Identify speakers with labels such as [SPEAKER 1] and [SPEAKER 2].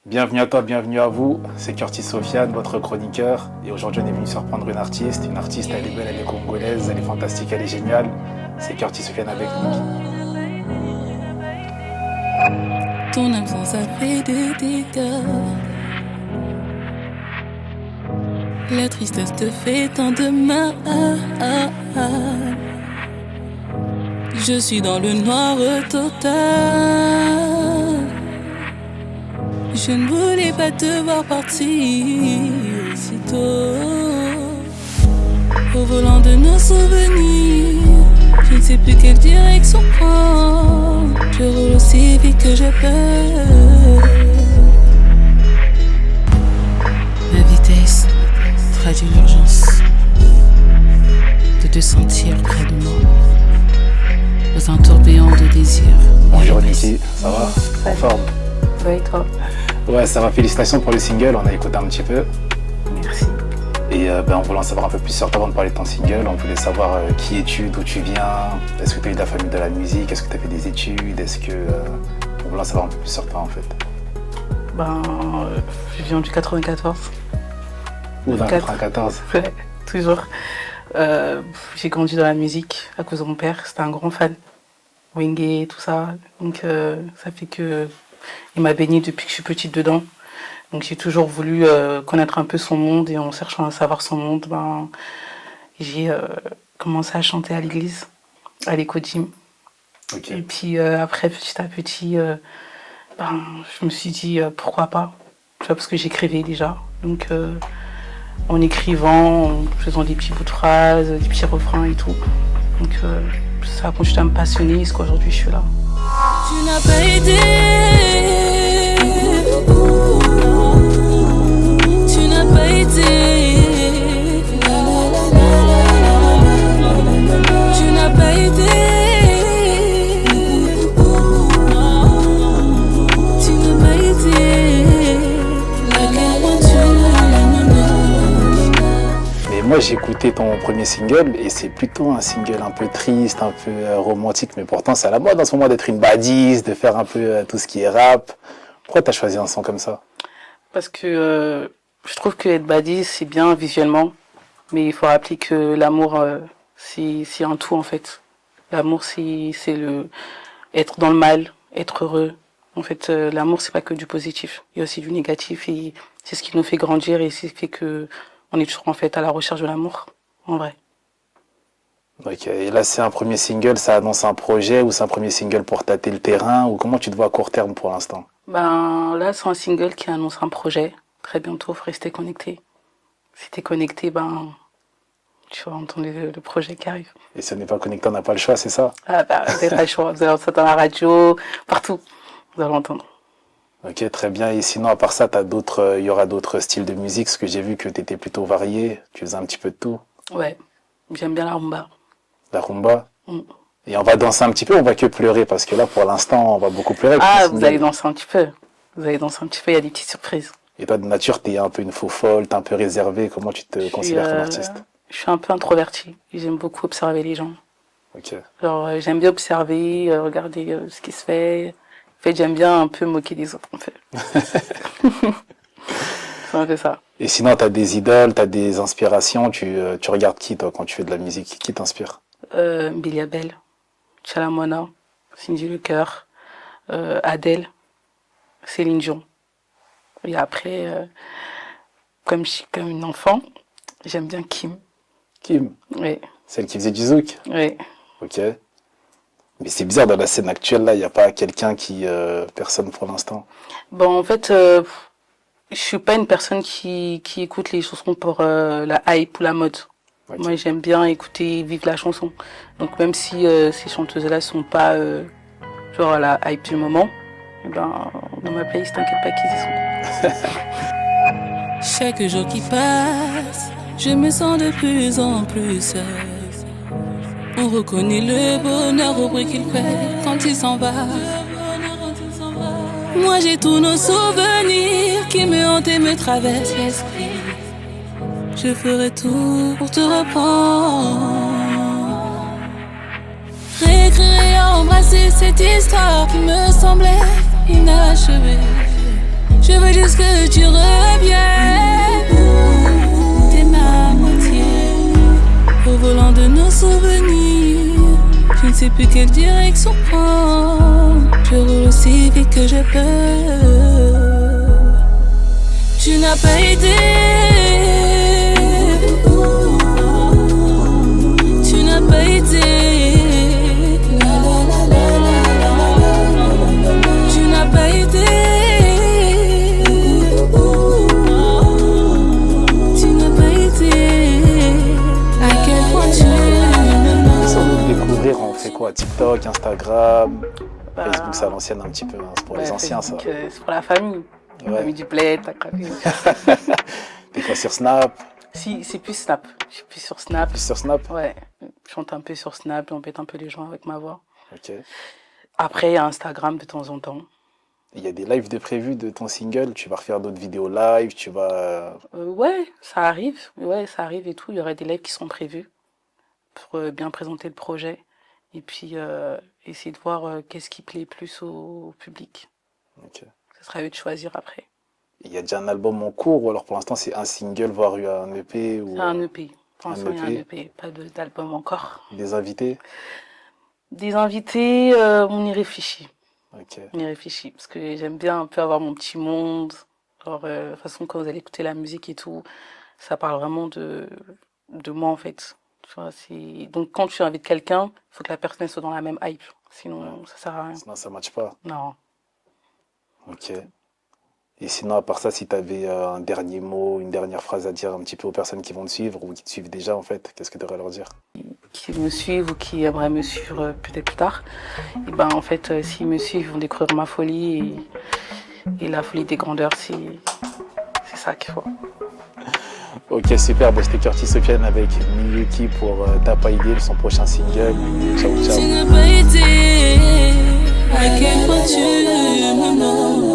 [SPEAKER 1] Bienvenue à toi, bienvenue à vous, c'est Curtis Sofiane, votre chroniqueur. Et aujourd'hui, on est venu surprendre une artiste. Une artiste, elle est belle, elle est congolaise, elle est fantastique, elle est géniale. C'est Curtis Sofiane avec nous.
[SPEAKER 2] Ton absence a fait des dégâts. La tristesse te fait tant de mal. Je suis dans le noir total. Je ne voulais pas te voir partir aussitôt. Au volant de nos souvenirs, je ne sais plus quelle direction prendre. Je roule aussi vite que je peux. Ma vitesse traduit l'urgence de te sentir près de moi, dans un tourbillon de désir.
[SPEAKER 1] Bonjour Niki, ça va? En forme?
[SPEAKER 3] Ouais, toi?
[SPEAKER 1] Ouais, ça va, félicitations pour le single, on a écouté un petit peu.
[SPEAKER 3] Merci.
[SPEAKER 1] Et on voulait en savoir un peu plus sur toi avant de parler de ton single. On voulait savoir qui es-tu, d'où tu viens, est-ce que tu es de la famille de la musique, est-ce que tu as fait des études, on voulait en savoir un peu plus sur toi en fait.
[SPEAKER 3] Je viens du 94.
[SPEAKER 1] Ou dans 94?
[SPEAKER 3] Ouais, toujours. J'ai grandi dans la musique à cause de mon père, c'était un grand fan. Wenge, tout ça. Donc ça fait que il m'a baignée depuis que je suis petite dedans. Donc j'ai toujours voulu connaître un peu son monde et en cherchant à savoir son monde, j'ai commencé à chanter à l'église, à l'éco-gym.
[SPEAKER 1] Okay.
[SPEAKER 3] Et puis après, petit à petit, je me suis dit pourquoi pas, tu vois, parce que j'écrivais déjà. Donc en écrivant, en faisant des petits bouts de phrases, des petits refrains et tout. Donc ça a continué à me passionner, jusqu'à aujourd'hui je suis là.
[SPEAKER 2] Tu n'as pas aidé. Tu n'as pas été. Tu n'as pas été. Tu n'as pas été.
[SPEAKER 1] Mais moi j'ai écouté ton premier single et c'est plutôt un single un peu triste, un peu romantique, mais pourtant c'est à la mode en ce moment d'être une badiste, de faire un peu tout ce qui est rap. Pourquoi t'as choisi un son comme ça?
[SPEAKER 3] Parce que je trouve que être badiste c'est bien visuellement, mais il faut rappeler que l'amour c'est un tout en fait. L'amour c'est le être dans le mal, être heureux. En fait, l'amour c'est pas que du positif, il y a aussi du négatif et c'est ce qui nous fait grandir et c'est ce qui fait que on est toujours en fait à la recherche de l'amour, en vrai.
[SPEAKER 1] Ok, et là c'est un premier single, ça annonce un projet ou c'est un premier single pour tâter le terrain ou comment tu te vois à court terme pour l'instant?
[SPEAKER 3] Là c'est un single qui annonce un projet. Très bientôt, faut rester connecté. Si t'es connecté, tu vas entendre le projet qui arrive.
[SPEAKER 1] Et si on n'est pas connecté, on n'a pas le choix, c'est ça?
[SPEAKER 3] Vous n'avez pas le choix, vous allez entendre dans la radio, partout, vous allez entendre.
[SPEAKER 1] Ok, très bien. Et sinon, à part ça, il y aura d'autres styles de musique, parce que j'ai vu que tu étais plutôt varié, tu faisais un petit peu de tout.
[SPEAKER 3] Ouais, j'aime bien la rumba.
[SPEAKER 1] La rumba? Et on va danser un petit peu, on va que pleurer, parce que là, pour l'instant, on va beaucoup pleurer.
[SPEAKER 3] Vous allez danser un petit peu. Vous allez danser un petit peu, il y a des petites surprises.
[SPEAKER 1] Et toi, de nature, t'es un peu une faux folle, t'es un peu réservée. Comment tu te considères comme artiste?
[SPEAKER 3] Je suis un peu introvertie. J'aime beaucoup observer les gens.
[SPEAKER 1] Ok.
[SPEAKER 3] Genre, j'aime bien observer, regarder ce qui se fait. En fait, j'aime bien un peu moquer les autres, en fait. C'est un peu ça.
[SPEAKER 1] Et sinon, t'as des idoles, t'as des inspirations. Tu regardes qui, toi, quand tu fais de la musique? Qui t'inspire?
[SPEAKER 3] Billy Abel, Chalamona, Cindy Lecœur, Adèle, Céline Dion. Et après, comme je suis comme une enfant, j'aime bien Kim.
[SPEAKER 1] Kim?
[SPEAKER 3] Oui.
[SPEAKER 1] Celle qui faisait du zouk?
[SPEAKER 3] Oui.
[SPEAKER 1] Ok. Mais c'est bizarre, dans la scène actuelle, là, il n'y a pas quelqu'un personne pour l'instant.
[SPEAKER 3] En fait, je suis pas une personne qui écoute les chansons pour la hype ou la mode. Okay. Moi, j'aime bien écouter, vivre la chanson. Donc, même si ces chanteuses-là sont pas genre à la hype du moment, dans ma playlist, t'inquiète pas qu'ils y sont.
[SPEAKER 2] Chaque jour qui passe, je me sens de plus en plus seule. On reconnaît le bonheur au bruit qu'il fait quand il s'en va. Moi j'ai tous nos souvenirs qui me hantent et me traversent l'esprit. Je ferai tout pour te reprendre. Réécrire et embrasser cette histoire qui me semblait inachevée. Je veux dire ce que tu reviennes. T'es ma moitié. Au volant de nos souvenirs, je ne sais plus quelle direction prendre. Je roule aussi vite que je peux. Tu n'as pas été. Tu n'as pas été. Tu n'as pas été. Tu n'as pas été. À quel point tu m'aimes.
[SPEAKER 1] Si on veut te découvrir, on fait quoi? TikTok, Instagram,
[SPEAKER 3] Bah,
[SPEAKER 1] Facebook, c'est à l'ancienne un petit peu, hein. C'est pour les anciens, ça.
[SPEAKER 3] Facebook, c'est pour la famille. La
[SPEAKER 1] Ouais.
[SPEAKER 3] famille du bled, t'as craqué.
[SPEAKER 1] Des fois sur Snap,
[SPEAKER 3] Si, c'est plus Snap. Je suis plus sur Snap.
[SPEAKER 1] plus sur Snap.
[SPEAKER 3] Ouais, je chante un peu sur Snap, j'embête un peu les gens avec ma voix.
[SPEAKER 1] Ok.
[SPEAKER 3] Après, il y a Instagram de temps en temps.
[SPEAKER 1] Il y a des lives de prévus de ton single, tu vas refaire d'autres vidéos live, tu vas...
[SPEAKER 3] Ouais, ça arrive. Ouais, ça arrive et tout. Il y aurait des lives qui sont prévus pour bien présenter le projet. Et puis, essayer de voir qu'est-ce qui plaît plus au public.
[SPEAKER 1] Ok.
[SPEAKER 3] Ce sera à eux de choisir après.
[SPEAKER 1] Il y a déjà un album en cours ou alors pour l'instant c'est un single, voire un EP ou
[SPEAKER 3] C'est un EP. Pour l'instant, il y a un
[SPEAKER 1] EP.
[SPEAKER 3] EP, pas d'album encore.
[SPEAKER 1] des invités?
[SPEAKER 3] Des invités, on y réfléchit.
[SPEAKER 1] Ok.
[SPEAKER 3] On y réfléchit. Parce que j'aime bien un peu avoir mon petit monde. Genre, de toute façon, quand vous allez écouter la musique et tout, ça parle vraiment de moi, en fait. Tu vois, donc, quand tu invites quelqu'un, il faut que la personne soit dans la même hype. Sinon, ça sert à rien.
[SPEAKER 1] Sinon ça matche pas.
[SPEAKER 3] Non.
[SPEAKER 1] Ok. Et sinon à part ça, si tu avais un dernier mot, une dernière phrase à dire un petit peu aux personnes qui vont te suivre ou qui te suivent déjà en fait, qu'est-ce que tu aurais à leur dire?
[SPEAKER 3] Qui me suivent ou qui aimeraient me suivre peut-être plus tard, et ben en fait, s'ils me suivent, ils vont découvrir ma folie et la folie des grandeurs, c'est ça qu'il faut.
[SPEAKER 1] Ok, super, bah, c'était Curtis Sofiane avec Miyuki pour T'as pas idée, son prochain single. Ciao, ciao.
[SPEAKER 2] Tu n'as pas été. À quel point tu m'aimes.